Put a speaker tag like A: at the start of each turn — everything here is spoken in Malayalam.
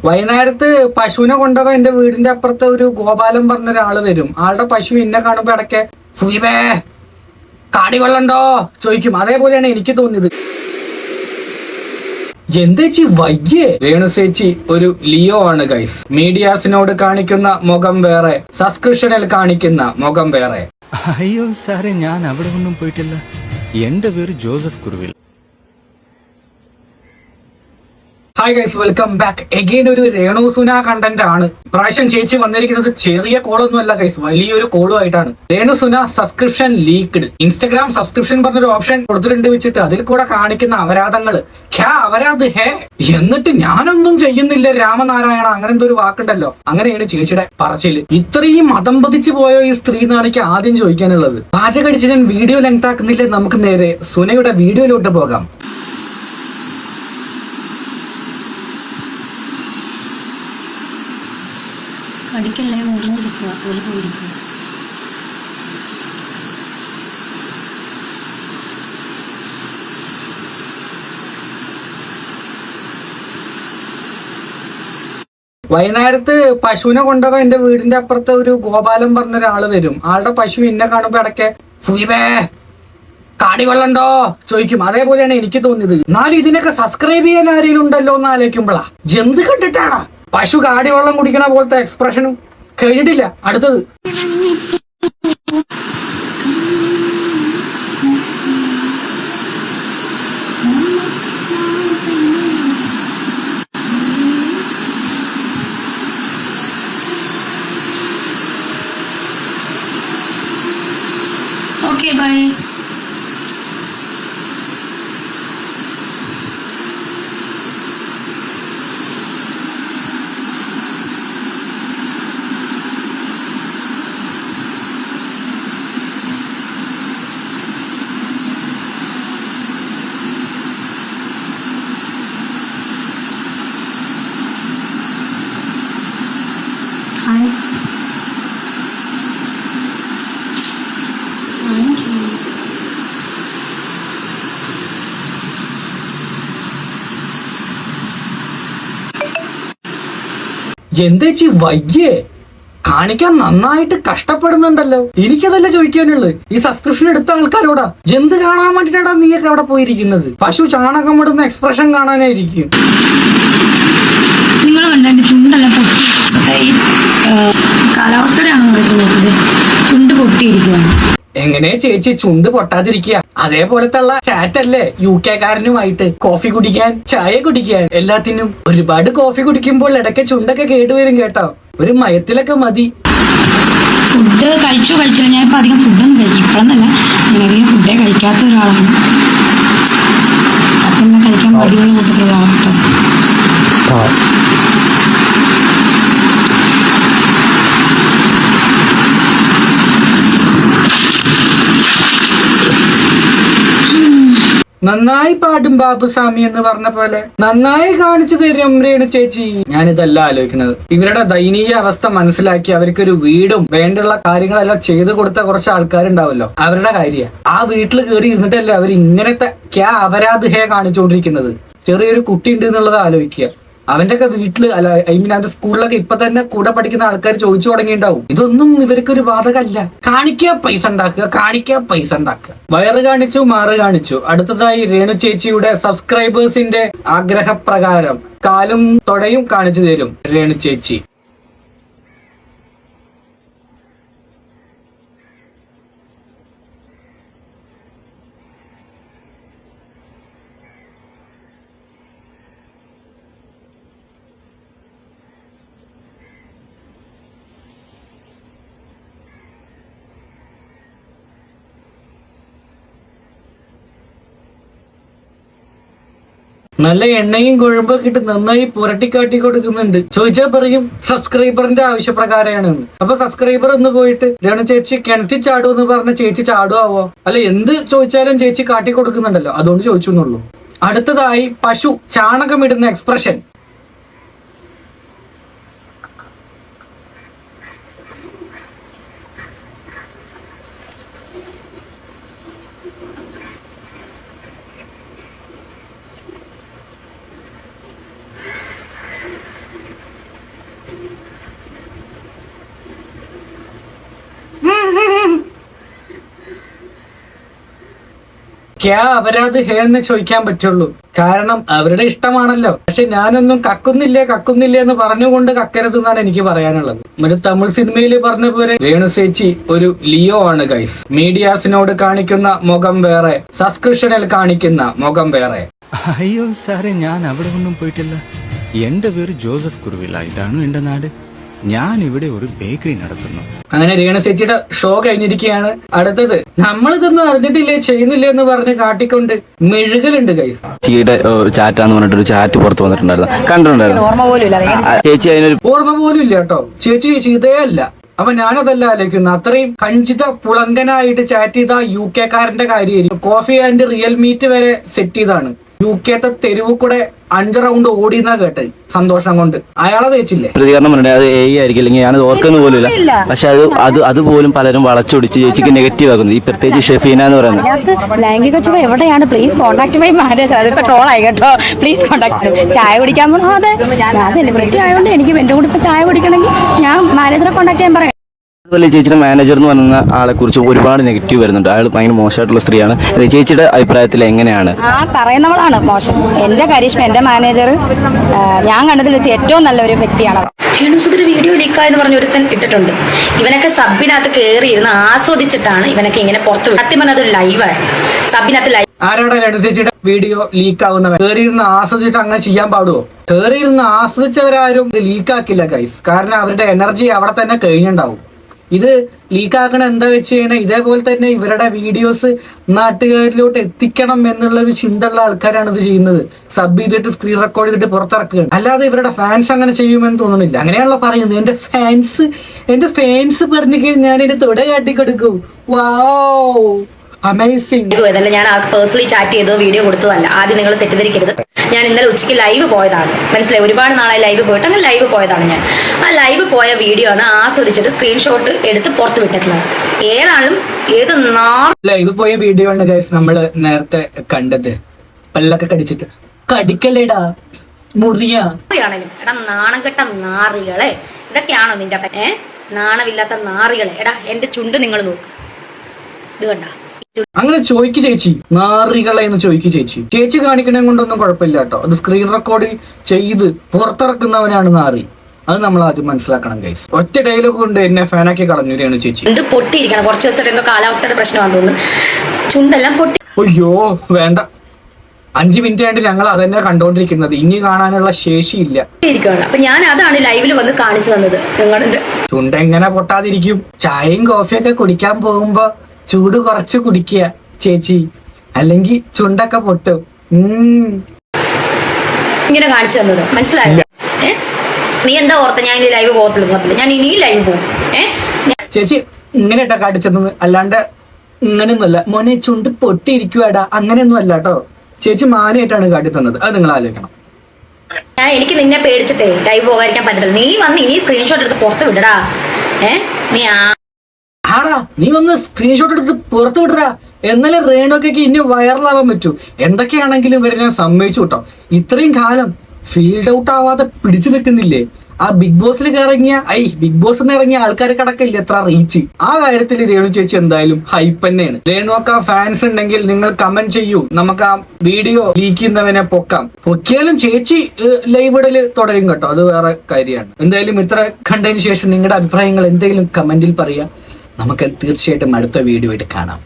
A: വൈകുന്നേരത്ത് പശുവിനെ കൊണ്ടുപോകാൻ എന്റെ വീടിന്റെ അപ്പുറത്ത് ഒരു ഗോപാലൻ പറഞ്ഞ ഒരാള് വരും. ആളുടെ പശു എന്നെ കാണുമ്പോ ഇടയ്ക്ക് സുയിബേ കാടി വെള്ളണ്ടോ ചോദിക്കും. അതേപോലെയാണ് എനിക്ക് തോന്നിയത്. എന്തേച്ചി വയ്യേ? രേണുസേച്ചി ഒരു ലിയോ ആണ് ഗൈസ്. മീഡിയാസിനോട് കാണിക്കുന്ന മുഖം വേറെ, സബ്സ്ക്രിപ്ഷനിൽ കാണിക്കുന്ന മുഖം വേറെ.
B: അയ്യോ സാറേ, ഞാൻ അവിടെ ഒന്നും പോയിട്ടില്ല. എന്റെ പേര് Joseph Kuruvil.
A: Hi guys, welcome back again. ഒരു രേണുസുന കണ്ടന്റ് ആണ് പ്രാവശ്യം ചേച്ചി വന്നിരിക്കുന്നത്. ചെറിയ കോളൊന്നും അല്ല ഗൈസ്, വലിയൊരു കോളുമായിട്ടാണ്. രേണുസുന സബ്സ്ക്രിപ്ഷൻ ലീക്ക്ഡ്. ഇൻസ്റ്റഗ്രാം സബ്സ്ക്രിപ്ഷൻ പറഞ്ഞൊരു ഓപ്ഷൻ കൊടുത്തിട്ടുണ്ട് വെച്ചിട്ട് അതിൽ കൂടെ കാണിക്കുന്ന അപരാധങ്ങള് അപരാധ് ഹേ. എന്നിട്ട് ഞാനൊന്നും ചെയ്യുന്നില്ല രാമനാരായണ, അങ്ങനെ എന്തോ ഒരു വാക്കുണ്ടല്ലോ, അങ്ങനെയാണ് ചേച്ചിയുടെ പറച്ചില്. ഇത്രയും മതം പതിച്ചു പോയോ ഈ സ്ത്രീ എന്നാണ് എനിക്ക് ആദ്യം ചോദിക്കാനുള്ളത്. പാചകടിച്ച് ഞാൻ വീഡിയോ ലെങ്ത് ആക്കുന്നില്ല, നമുക്ക് നേരെ സുനയുടെ വീഡിയോയിലോട്ട് പോകാം.
C: കടിക്കല്ലേ, മുറിഞ്ഞിരിക്കുക, ഒലി പോയിരിക്കുക.
A: വൈകുന്നേരത്ത് പശുവിനെ കൊണ്ടുപോകാൻ എന്റെ വീടിന്റെ അപ്പുറത്ത് ഒരു ഗോപാലൻ പറഞ്ഞ ഒരാള് വരും. ആളുടെ പശു എന്നെ കാണുമ്പോ ഇടയ്ക്ക് സുയിബേ കാടി വെള്ളണ്ടോ ചോദിക്കും. അതേപോലെയാണ് എനിക്ക് തോന്നിയത്. എന്നാലും ഇതിനൊക്കെ സബ്സ്ക്രൈബ് ചെയ്യാൻ ആരെങ്കിലും ഉണ്ടല്ലോ എന്ന് ആലോചിക്കുമ്പോളാ ജന്ത് കണ്ടിട്ടാണ് പശു കാടി വെള്ളം കുടിക്കണ പോലത്തെ എക്സ്പ്രഷനും കഴിഞ്ഞിട്ടില്ല. അടുത്തത്
C: okay bye. Hi. Thank you.
A: എന്തേച്ചി വയ്യേ? കാണിക്കാൻ നന്നായിട്ട് കഷ്ടപ്പെടുന്നുണ്ടല്ലോ. എനിക്കതല്ല ചോദിക്കാനുള്ളത്, ഈ സബ്സ്ക്രിപ്ഷൻ എടുത്ത ആൾക്കാരോടാ. ജന്ത് കാണാൻ വേണ്ടിട്ടാടാ നീയൊക്കെ അവിടെ പോയിരിക്കുന്നത്? പശു ചാണകം ഇടുന്ന എക്സ്പ്രഷൻ കാണാനായിരിക്കും.
C: നിങ്ങൾ കണ്ട എന്റെ ചുണ്ടെല്ലാം പൊട്ടി. ഈ കാലാവസ്ഥയുടെയാണോ നോക്കുന്നത്? ചുണ്ട് പൊട്ടിയിരിക്കുകയാണ്.
A: എങ്ങനെ ചേച്ചി ചുണ്ട് പൊട്ടാതിരിക്കുക? അതേപോലത്തുള്ള ചാറ്റല്ലേ UK കാരനുമായിട്ട്. കോഫി കുടിക്കാൻ, ചായ കുടിക്കാൻ, എല്ലാത്തിനും. ഒരുപാട് കോഫി കുടിക്കുമ്പോൾ ഇടയ്ക്ക് ചുണ്ടൊക്കെ കേടുവരും കേട്ടോ. ഒരു മയത്തിലൊക്കെ മതി.
C: ഫുഡ് കഴിച്ചില്ല. ഞാനിപ്പോൾ അധികം ഫുഡൊന്നും കഴിക്കും. ഇപ്പോഴെന്നല്ല, ഞാനധികം ഫുഡേ കഴിക്കാത്ത ഒരാളാണ്. സത്യം കഴിക്കാൻ മടിയുള്ള കൂട്ടത്തിലുള്ള ആളാണ് കേട്ടോ.
A: നന്നായി പാടും ബാബുസ്വാമി എന്ന് പറഞ്ഞ പോലെ നന്നായി കാണിച്ചു തരും രേണു ചേച്ചി. ഞാനിതല്ല ആലോചിക്കുന്നത്. ഇവരുടെ ദയനീയ അവസ്ഥ മനസ്സിലാക്കി അവർക്കൊരു വീടും വേണ്ടുള്ള കാര്യങ്ങളെല്ലാം ചെയ്തു കൊടുത്ത കുറച്ച് ആൾക്കാരുണ്ടാവല്ലോ, അവരുടെ കാര്യം. ആ വീട്ടിൽ കയറി ഇരുന്നിട്ടല്ലേ അവർ ഇങ്ങനത്തെ അപരാധ ഹേ കാണിച്ചുകൊണ്ടിരിക്കുന്നത്. ചെറിയൊരു കുട്ടി ഉണ്ട് എന്നുള്ളത് ആലോചിക്കുക. അവന്റെ ഒക്കെ വീട്ടില് അല്ല, അവന്റെ സ്കൂളിലൊക്കെ ഇപ്പൊ തന്നെ കൂടെ പഠിക്കുന്ന ആൾക്കാർ ചോദിച്ചു തുടങ്ങിയിട്ടുണ്ടാവും. ഇതൊന്നും ഇവർക്കൊരു ബാധകല്ല. കാണിക്കുക പൈസ ഉണ്ടാക്കുക, കാണിക്കുക പൈസ ഉണ്ടാക്കുക. വയറ് കാണിച്ചു, മാറ് കാണിച്ചു. അടുത്തതായി രേണു ചേച്ചിയുടെ സബ്സ്ക്രൈബേഴ്സിന്റെ ആഗ്രഹപ്രകാരം കാലും തൊടയും കാണിച്ചു തരും രേണു ചേച്ചി. നല്ല എണ്ണയും കുഴമ്പൊക്കെ ഇട്ട് നന്നായി പുരട്ടിക്കാട്ടി കൊടുക്കുന്നുണ്ട്. ചോദിച്ചാൽ പറയും സബ്സ്ക്രൈബറിന്റെ ആവശ്യപ്രകാരമാണ്. അപ്പൊ സബ്സ്ക്രൈബർ ഒന്ന് പോയിട്ട് രേണു ചേച്ചി കിണറ്റി ചാടും എന്ന് പറഞ്ഞ ചേച്ചി ചാടുവോ? അല്ല, എന്ത് ചോദിച്ചാലും ചേച്ചി കാട്ടി കൊടുക്കുന്നുണ്ടല്ലോ, അതുകൊണ്ട് ചോദിച്ചു എന്നുള്ളൂ. അടുത്തതായി പശു ചാണകം ഇടുന്ന എക്സ്പ്രഷൻ. ക്യാ അപരാധ് ഹേ എന്ന് ചോദിക്കാൻ പറ്റുള്ളൂ. കാരണം അവരുടെ ഇഷ്ടമാണല്ലോ. പക്ഷെ ഞാനൊന്നും കക്കുന്നില്ലേ എന്ന് പറഞ്ഞുകൊണ്ട് കക്കരുതെന്നാണ് എനിക്ക് പറയാനുള്ളത്. ഒരു തമിഴ് സിനിമയിൽ പറഞ്ഞ പോലെ രേണു ചേച്ചി ഒരു ലിയോ ആണ് ഗൈസ്. മീഡിയാസിനോട് കാണിക്കുന്ന മുഖം വേറെ, സബ്സ്ക്രിപ്ഷനിൽ കാണിക്കുന്ന മുഖം വേറെ.
B: അയ്യോ സാറേ, ഞാൻ അവിടെ ഒന്നും പോയിട്ടില്ല. എന്റെ പേര് ജോസഫ് കുറുവില്ല. ഇതാണ് എന്റെ നാട്. ഞാൻ ഇവിടെ ഒരു ബേക്കറി നടത്തുന്നു.
A: അങ്ങനെ രേണു ചേച്ചിയുടെ ഷോ കഴിഞ്ഞിരിക്കുകയാണ്. അടുത്തത് നമ്മളിതൊന്നും അറിഞ്ഞിട്ടില്ലേ ചെയ്യുന്നില്ലേ എന്ന് പറഞ്ഞ് കാട്ടിക്കൊണ്ട് മെഴുകലുണ്ട് ഗൈസ്.
D: ചേച്ചിയുടെ ചാറ്റാന്ന് പറഞ്ഞിട്ടൊരു ചാറ്റ് പുറത്ത് വന്നിട്ടുണ്ടായിരുന്നു, കണ്ടിട്ടുണ്ടായിരുന്നു. ചേച്ചി അതിനൊരു
A: ഓർമ്മ പോലും ഇല്ല കേട്ടോ. ചേച്ചി ഇതേ അല്ല. അപ്പൊ ഞാനതല്ല ആലോചിക്കുന്നത്. അത്രയും കഞ്ചിത പുളങ്കനായിട്ട് ചാറ്റ് ചെയ്ത UK കാരന്റെ കാര്യമായിരിക്കും. കോഫി ആൻഡ് റിയൽ മീറ്റ് വരെ സെറ്റ് ചെയ്താണ്. UK തെരുവ് കൂടെ 5 റൗണ്ട് ഓടിയെന്നാ കേട്ടത് സന്തോഷം കൊണ്ട്. അയാളെ തേച്ചില്ലേ
D: പ്രതികരണം പറഞ്ഞത് അത് ആയിരിക്കും, അല്ലെങ്കിൽ ഞാനത് ഓർക്കുന്ന പോലും ഇല്ല. പക്ഷെ അതുപോലും പലരും വളച്ചൊടിച്ച് ചേച്ചിക്ക് നെഗറ്റീവ് ആക്കുന്നു. ഈ പ്രത്യേകിച്ച് ഷെഫീന എന്ന് പറയുന്നത്
E: ലൈംഗിക ചുവ എവിടെയാണ്? Please contact my manager. അതിപ്പോ ട്രോൾ ആയി കേട്ടോ. Please contact. ചായ കുടിക്കാൻ പോണോ? അതെ, ഞാൻ സെലിബ്രിറ്റി ആയതുകൊണ്ട് എനിക്ക് എന്റെ കൂടെ ഇപ്പൊ ചായ കുടിക്കണമെങ്കിൽ ഞാൻ മാനേജറെ കോൺടാക്ട് ചെയ്യാൻ പറയാം.
D: അതുപോലെ ചേച്ചിയുടെ മാനേജർ എന്ന് പറയുന്ന ആളെ കുറിച്ച് ഒരുപാട് നെഗറ്റീവ് വരുന്നുണ്ട്. അയാൾ ഭയങ്കര മോശമായിട്ടുള്ള സ്ത്രീയാണ്. ചേച്ചിയുടെ അഭിപ്രായത്തിൽ എങ്ങനെയാണ്?
E: പറയുന്നവളാണ് മോശം. എന്റെ കരിഷ്മ, എന്റെ മാനേജർ ഞാൻ കണ്ടതിൽ വെച്ച് ഏറ്റവും നല്ലൊരു വ്യക്തിയാണ്.
C: രേണുസുധീർ വീഡിയോ ലീക്കായെന്ന് പറഞ്ഞ ഒരുത്തൻ ഇട്ടിട്ടുണ്ട്. ഇവനൊക്കെ സബിനകത്ത് കയറി ഇരുന്ന് ആസ്വദിച്ചിട്ടാണ് ഇവനൊക്കെ ഇങ്ങനെ പുറത്തു. സത്യം പറഞ്ഞത് ഒരു ലൈവാണ്. സബിനകത്ത് ലൈവ്
A: ആരോടെ രേണു ചേച്ചിയുടെ വീഡിയോ ലീക്ക് ആവുന്നവൻ കയറിയിരുന്ന് ആസ്വദിച്ചിട്ട് അങ്ങനെ ചെയ്യാൻ പാടുവോ? കയറിയിരുന്ന് ആസ്വദിച്ചവരാരും ഇത് ലീക്കാക്കില്ല ഗൈസ്. കാരണം അവരുടെ എനർജി അവിടെ തന്നെ കഴിഞ്ഞിട്ടുണ്ടാവും. ഇത് ലീക്കാക്കണ എന്താ വെച്ച് കഴിഞ്ഞാൽ ഇതേപോലെ തന്നെ ഇവരുടെ വീഡിയോസ് നാട്ടുകാരിലോട്ട് എത്തിക്കണം എന്നുള്ള ഒരു ചിന്തയുള്ള ആൾക്കാരാണ് ഇത് ചെയ്യുന്നത്. സബ് ചെയ്തിട്ട് സ്ക്രീൻ റെക്കോർഡ് ചെയ്തിട്ട് പുറത്തിറക്കുകയാണ്. അല്ലാതെ ഇവരുടെ ഫാൻസ് അങ്ങനെ ചെയ്യുമെന്ന് തോന്നുന്നില്ല. അങ്ങനെയാണല്ലോ പറയുന്നത്. എന്റെ ഫാൻസ് പറഞ്ഞു കഴിഞ്ഞാൽ ഞാൻ എന്റെ തുട കാട്ടിക്കൊടുക്കും. വാവ്, അമേസിംഗ്.
C: ഇതല്ല, ഞാൻ ആൾക്ക് പേഴ്സണലി ചാറ്റ് ചെയ്തോ വീഡിയോ കൊടുത്തോ അല്ല. ആദ്യം നിങ്ങൾ തെറ്റിദ്ധരിക്കരുത്. ഞാൻ ഇന്നലെ ഉച്ചയ്ക്ക് ലൈവ് പോയതാണ്. മനസ്സിലായി? ഒരുപാട് നാളായി ലൈവ് പോയിട്ട് അങ്ങനെ ലൈവ് പോയതാണ് ഞാൻ. ആ ലൈവ് പോയ വീഡിയോ ആണ് ആസ്വദിച്ചിട്ട് സ്ക്രീൻഷോട്ട് എടുത്ത് പുറത്ത് വിട്ടിട്ടുള്ളത്. ഏതാളും ഏത്
A: ലൈവ് പോയ വീഡിയോ ആണ് ഗൈസ് നമ്മള് നേരത്തെ കണ്ടത്. പല്ലൊക്കെ കടിച്ചിട്ട് കടിക്കല്ലേടാ മുറിയാണെങ്കിലും.
C: എടാ നാണം കെട്ട നാറികളെ, ഇതൊക്കെയാണോ നിന്റെ നാണമില്ലാത്ത നാറികളെ? എടാ എന്റെ ചുണ്ട് നിങ്ങൾ നോക്ക്. ഇത് കണ്ട
A: അങ്ങനെ ചോദിക്ക് ചേച്ചി, നാറികളെ എന്ന് ചോദിക്ക് ചേച്ചി. ചേച്ചി കാണിക്കണേ കൊണ്ടൊന്നും കുഴപ്പമില്ല കേട്ടോ. അത് സ്ക്രീൻ റെക്കോർഡ് ചെയ്ത് പുറത്തിറക്കുന്നവനാണ് നാറി. അത് നമ്മൾ ആദ്യം മനസ്സിലാക്കണം ഗൈസ്. ഒറ്റ ഡയലോഗ് കൊണ്ട് എന്നെ ഫാനാക്കി കളഞ്ഞു രേണു ചേച്ചി.
C: ഇത് പൊട്ടിയിരിക്കണം. കുറച്ച് ദിവസമായിട്ട് എന്തോ കാലാവസ്ഥയുടെ പ്രശ്നമാണെന്ന് തോന്നുന്നു. ചുണ്ടെല്ലാം പൊട്ടി.
A: അയ്യോ വേണ്ട, 5 മിനിറ്റ് ആയിട്ട് ഞങ്ങൾ അതന്നെ കണ്ടോണ്ടിരിക്കുന്നത്. ഇനി കാണാനുള്ള ശേഷിയില്ല.
C: അപ്പൊ ഞാൻ അതാണ് ലൈവില് വന്ന് കാണിച്ചു തന്നത്. നിങ്ങളുടെ
A: ചുണ്ട് എങ്ങനെ പൊട്ടാതിരിക്കും? ചായയും കോഫിയൊക്കെ കുടിക്കാൻ പോകുമ്പോ ചൂട് കുറച്ച് കുടിക്കുക ചേച്ചി, അല്ലെങ്കിൽ ചുണ്ടൊക്കെ പൊട്ടും.
C: ഇങ്ങനെ കാണിച്ചു തന്നത് മനസ്സിലായില്ല. നീ എന്താ ഓർത്ത ഞാൻ ഇനി ലൈവ് പോകത്തില്ല? ഞാൻ ഇനിയും ലൈവ് പോകും.
A: ചേച്ചി ഇങ്ങനെ ഇട്ടാ കാട്ടിച്ചെന്നത്, അല്ലാണ്ട് ഇങ്ങനെയൊന്നുമല്ല. മോനെ ചുണ്ട് പൊട്ടിയിരിക്കുവാടാ, അങ്ങനെയൊന്നും അല്ല കേട്ടോ. ചേച്ചി മാനയായിട്ടാണ് കാട്ടി തന്നത്. അത് നിങ്ങൾ ആലോചിക്കണം.
C: എനിക്ക് നിന്നെ പേടിച്ചിട്ടേ ലൈവ് പോകാതിരിക്കാൻ പറ്റില്ല. നീ വന്ന് ഇനി സ്ക്രീൻഷോട്ട് എടുത്ത് പുറത്ത് വിടടാ.
A: നീ വന്ന് സ്ക്രീൻഷോട്ട് എടുത്ത് പുറത്ത് വിടറാ. എന്നാലേ റേണുക്കൊക്കെ ഇനി വൈറലാവാൻ പറ്റൂ. എന്തൊക്കെയാണെങ്കിലും ഇവരെ ഞാൻ സമ്മതിച്ചു കേട്ടോ. ഇത്രയും കാലം ഫീൽഡ് ഔട്ട് ആവാതെ പിടിച്ചു നിൽക്കുന്നില്ലേ? ആ ബിഗ് ബോസിൽ ബിഗ് ബോസിൽ ഇറങ്ങിയ ആൾക്കാരെ കടക്കില്ല എത്ര റീച്ച്. ആ കാര്യത്തിൽ രേണു ചേച്ചി എന്തായാലും ഹൈപ്പ് തന്നെയാണ്. രേണുവൊക്കെ ഫാൻസ് ഉണ്ടെങ്കിൽ നിങ്ങൾ കമന്റ് ചെയ്യൂ. നമുക്ക് ആ വീഡിയോ ലീക്ക് ചെയ്യുന്നവനെ പൊക്കിയാലും ചേച്ചി ലൈവ് ഇടല് തുടരും കേട്ടോ. അത് വേറെ കാര്യമാണ്. എന്തായാലും ഇത്ര കണ്ടതിന് ശേഷം നിങ്ങളുടെ അഭിപ്രായങ്ങൾ എന്തെങ്കിലും കമന്റിൽ പറയാം. നമുക്ക് തീർച്ചയായിട്ടും അടുത്ത വീഡിയോ ആയിട്ട് കാണാം.